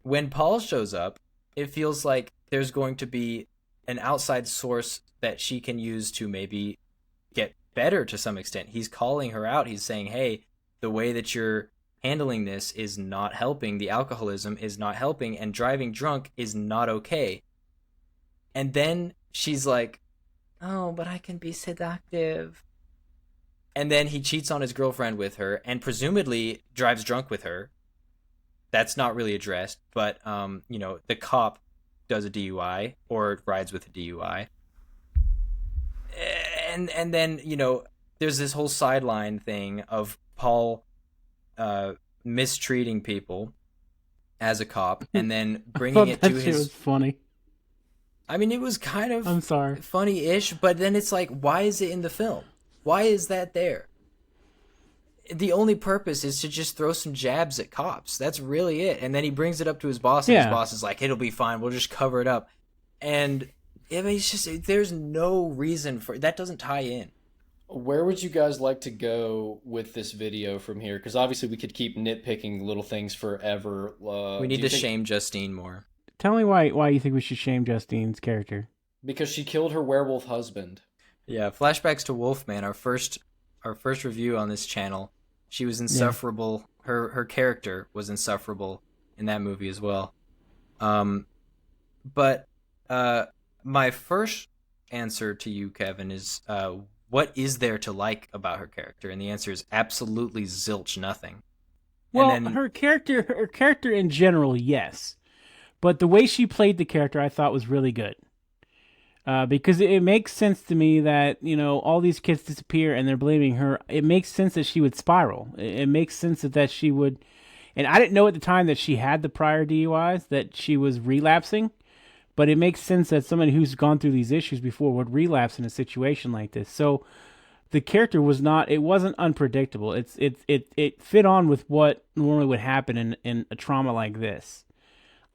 Speaker 3: When Paul shows up, it feels like there's going to be an outside source that she can use to maybe get better to some extent. He's calling her out. He's saying, hey, the way that you're handling this is not helping. The alcoholism is not helping, and driving drunk is not okay. And then she's like, oh, but I can be seductive. And then he cheats on his girlfriend with her and presumably drives drunk with her. That's not really addressed, but the cop does a DUI or rides with a DUI. And then, there's this whole sideline thing of Paul mistreating people as a cop and then bringing it to
Speaker 1: That shit
Speaker 3: his...
Speaker 1: was funny.
Speaker 3: I mean, it was kind of
Speaker 1: I'm sorry.
Speaker 3: funny-ish, but then it's like, why is it in the film? Why is that there? the only purpose is to just throw some jabs at cops. That's really it. And then he brings it up to his boss, and his
Speaker 1: Yeah.
Speaker 3: boss is like, "It'll be fine. We'll just cover it up." And I mean, it's just there's no reason for that. Doesn't tie in.
Speaker 2: Where would you guys like to go with this video from here? Because obviously we could keep nitpicking little things forever.
Speaker 3: We
Speaker 2: Do
Speaker 3: need
Speaker 2: you
Speaker 3: to
Speaker 2: think
Speaker 3: shame Justine more.
Speaker 1: Tell me why you think we should shame Justine's character.
Speaker 2: because she killed her werewolf husband?
Speaker 3: Yeah, flashbacks to Wolfman, our first review on this channel. She was insufferable. Her character was insufferable in that movie as well. But my first answer to you, Kevin, is what is there to like about her character? And the answer is absolutely zilch nothing.
Speaker 1: Well,
Speaker 3: And then,
Speaker 1: her character in general, yes, but the way she played the character, I thought was really good. Because it makes sense to me that, all these kids disappear and they're blaming her. It makes sense that she would spiral. It makes sense that she would, and I didn't know at the time that she had the prior DUIs, that she was relapsing, but it makes sense that somebody who's gone through these issues before would relapse in a situation like this. So the character wasn't unpredictable. It fit on with what normally would happen in a trauma like this.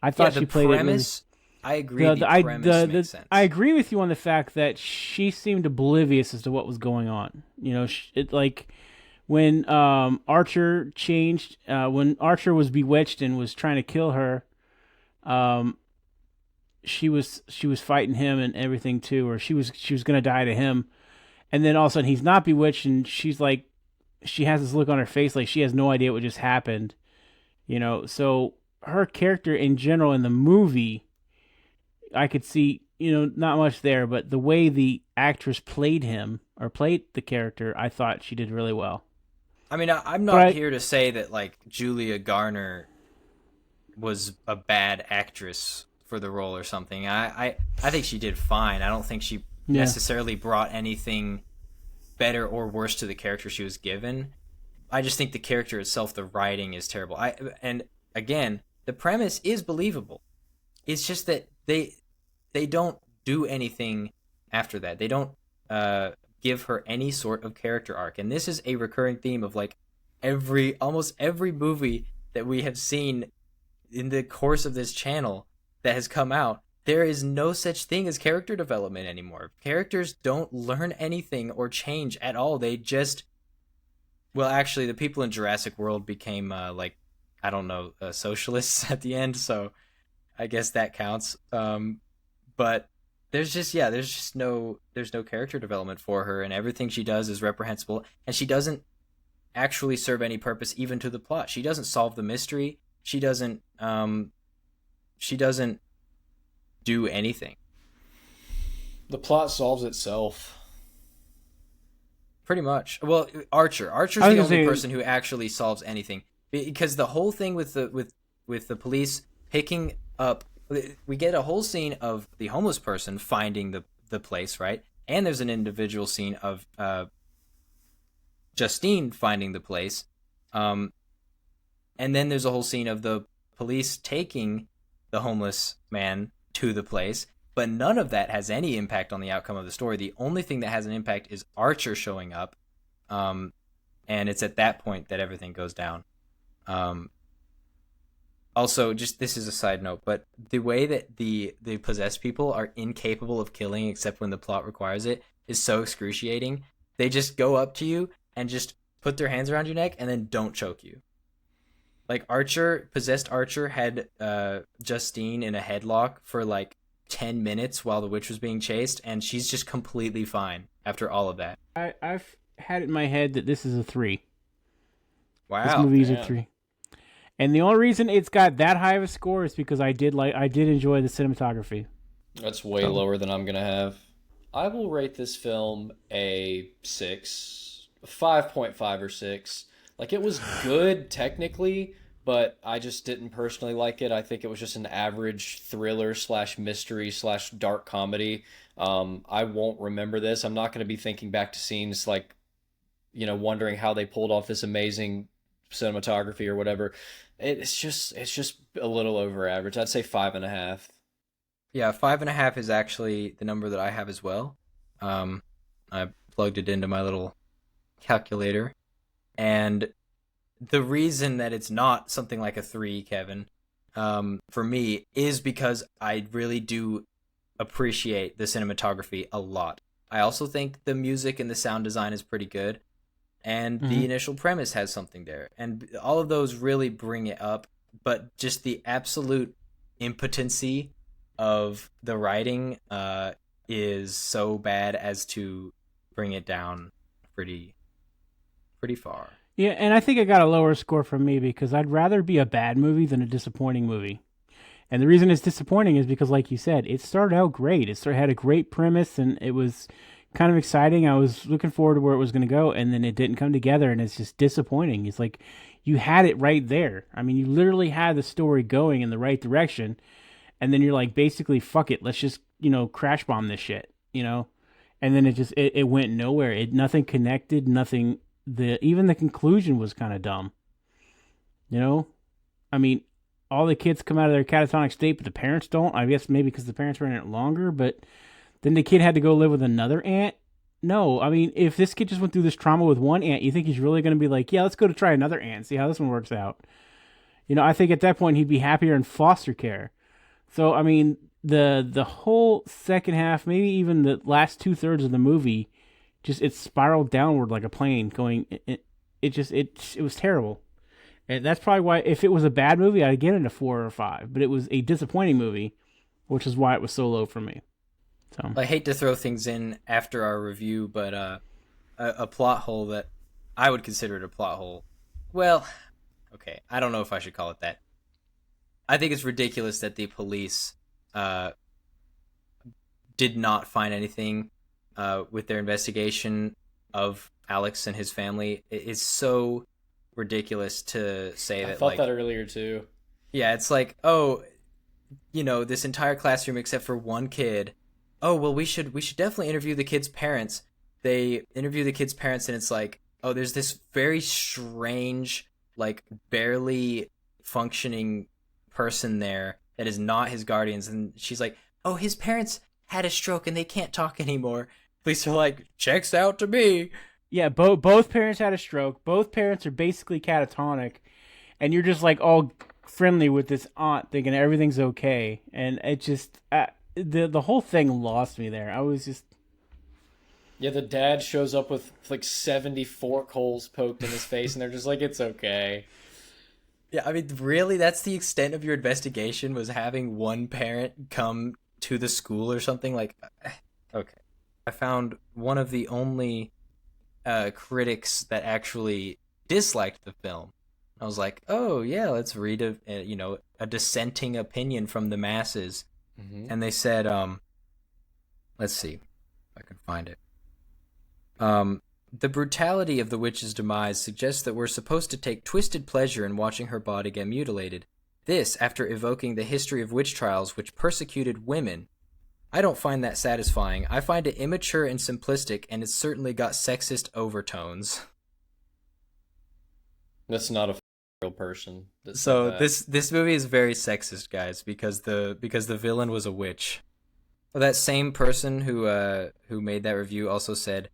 Speaker 1: I thought
Speaker 3: the
Speaker 1: she played
Speaker 3: premise, I agree. Makes sense.
Speaker 1: I agree with you on the fact that she seemed oblivious as to what was going on. Like when Archer changed, when Archer was bewitched and was trying to kill her, she was fighting him and everything too, or she was gonna die to him, and then all of a sudden he's not bewitched, and she's like, she has this look on her face like she has no idea what just happened. So her character in general in the movie, I could see, not much there, but the way the actress played the character, I thought she did really well.
Speaker 3: I mean, I'm not here to say that like Julia Garner was a bad actress for the role or something. I think she did fine. I don't think she necessarily brought anything better or worse to the character she was given. I just think the character itself, the writing is terrible. And again, the premise is believable. It's just that they don't do anything after that. They don't give her any sort of character arc. And this is a recurring theme of like almost every movie that we have seen in the course of this channel that has come out. There is no such thing as character development anymore. Characters don't learn anything or change at all. They just, well, actually, the people in Jurassic World became socialists at the end, so I guess that counts. But there's no character development for her, and everything she does is reprehensible, and she doesn't actually serve any purpose even to the plot. She doesn't solve the mystery. She doesn't do anything.
Speaker 2: The plot solves itself.
Speaker 3: Pretty much. Well, Archer's the only person who actually solves anything, because the whole thing with the police picking up, we get a whole scene of the homeless person finding the place, right? And there's an individual scene of Justine finding the place, and then there's a whole scene of the police taking the homeless man to the place, but none of that has any impact on the outcome of the story. The only thing that has an impact is Archer showing up, and it's at that point that everything goes down. Also, just this is a side note, but the way that the possessed people are incapable of killing except when the plot requires it is so excruciating. They just go up to you and just put their hands around your neck and then don't choke you. Like possessed Archer had Justine in a headlock for like 10 minutes while the witch was being chased, and she's just completely fine after all of that.
Speaker 1: I've had it in my head that this is a 3.
Speaker 3: Wow.
Speaker 1: This movie's a 3. And the only reason it's got that high of a score is because I did enjoy the cinematography.
Speaker 2: That's way lower than I'm gonna have. I will rate this film a 6, 5.5 or 6. Like, it was good technically, but I just didn't personally like it. I think it was just an average thriller / mystery / dark comedy. I won't remember this. I'm not going to be thinking back to scenes like, wondering how they pulled off this amazing cinematography or whatever. It's just a little over average. I'd say 5.5.
Speaker 3: Yeah, 5.5 is actually the number that I have as well. I plugged it into my little calculator. And the reason that it's not something like a 3, Kevin, for me, is because I really do appreciate the cinematography a lot. I also think the music and the sound design is pretty good, and the initial premise has something there, and all of those really bring it up. But just the absolute impotency of the writing is so bad as to bring it down pretty far.
Speaker 1: Yeah, and I think it got a lower score from me because I'd rather be a bad movie than a disappointing movie. And the reason it's disappointing is because, like you said, it started out great. It had a great premise, and it was kind of exciting. I was looking forward to where it was going to go, and then it didn't come together, and it's just disappointing. It's like you had it right there. I mean, you literally had the story going in the right direction, and then you're like, basically, fuck it, let's just crash bomb this shit, And then it went nowhere. Nothing connected. Nothing. Even the conclusion was kind of dumb. I mean, all the kids come out of their catatonic state, but the parents don't. I guess maybe because the parents were in it longer, but then the kid had to go live with another aunt. No, I mean, if this kid just went through this trauma with one aunt, you think he's really going to be like, yeah, let's go to try another aunt, see how this one works out. I think at that point he'd be happier in foster care. So, I mean, the whole second half, maybe even the last 2/3 of the movie, it spiraled downward like a plane going. It was terrible. And that's probably why, if it was a bad movie, I'd get it a 4 or 5. But it was a disappointing movie, which is why it was so low for me. So
Speaker 3: I hate to throw things in after our review, but a plot hole that I would consider it a plot hole. Well, okay, I don't know if I should call it that. I think it's ridiculous that the police did not find anything with their investigation of Alex and his family. It's so ridiculous to say that.
Speaker 2: I thought that earlier too.
Speaker 3: Yeah, it's like, oh, this entire classroom except for one kid. Oh, well, we should definitely interview the kid's parents. They interview the kid's parents, and it's like, oh, there's this very strange, like, barely functioning person there that is not his guardians. And she's like, oh, his parents had a stroke and they can't talk anymore. Police are like, checks out to me.
Speaker 1: Yeah, both parents had a stroke. Both parents are basically catatonic. And you're just like all friendly with this aunt thinking everything's okay. And it just, the whole thing lost me there. I was just...
Speaker 2: Yeah, the dad shows up with like 70 fork holes poked in his face, and they're just like, it's okay.
Speaker 3: Yeah, I mean, really, that's the extent of your investigation, was having one parent come to the school or something? Like, okay. I found one of the only critics that actually disliked the film. I was like, oh, yeah, let's read a dissenting opinion from the masses. Mm-hmm. And they said, let's see if I can find it. The brutality of the witch's demise suggests that we're supposed to take twisted pleasure in watching her body get mutilated. This, after evoking the history of witch trials which persecuted women. I don't find that satisfying. I find it immature and simplistic, and it's certainly got sexist overtones.
Speaker 2: That's not a real person.
Speaker 3: So this movie is very sexist, guys, because the villain was a witch. Well, that same person who made that review also said,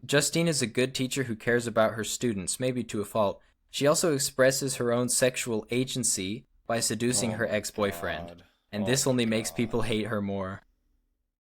Speaker 3: Justine is a good teacher who cares about her students, maybe to a fault. She also expresses her own sexual agency by seducing her ex-boyfriend, and this only makes people hate her more.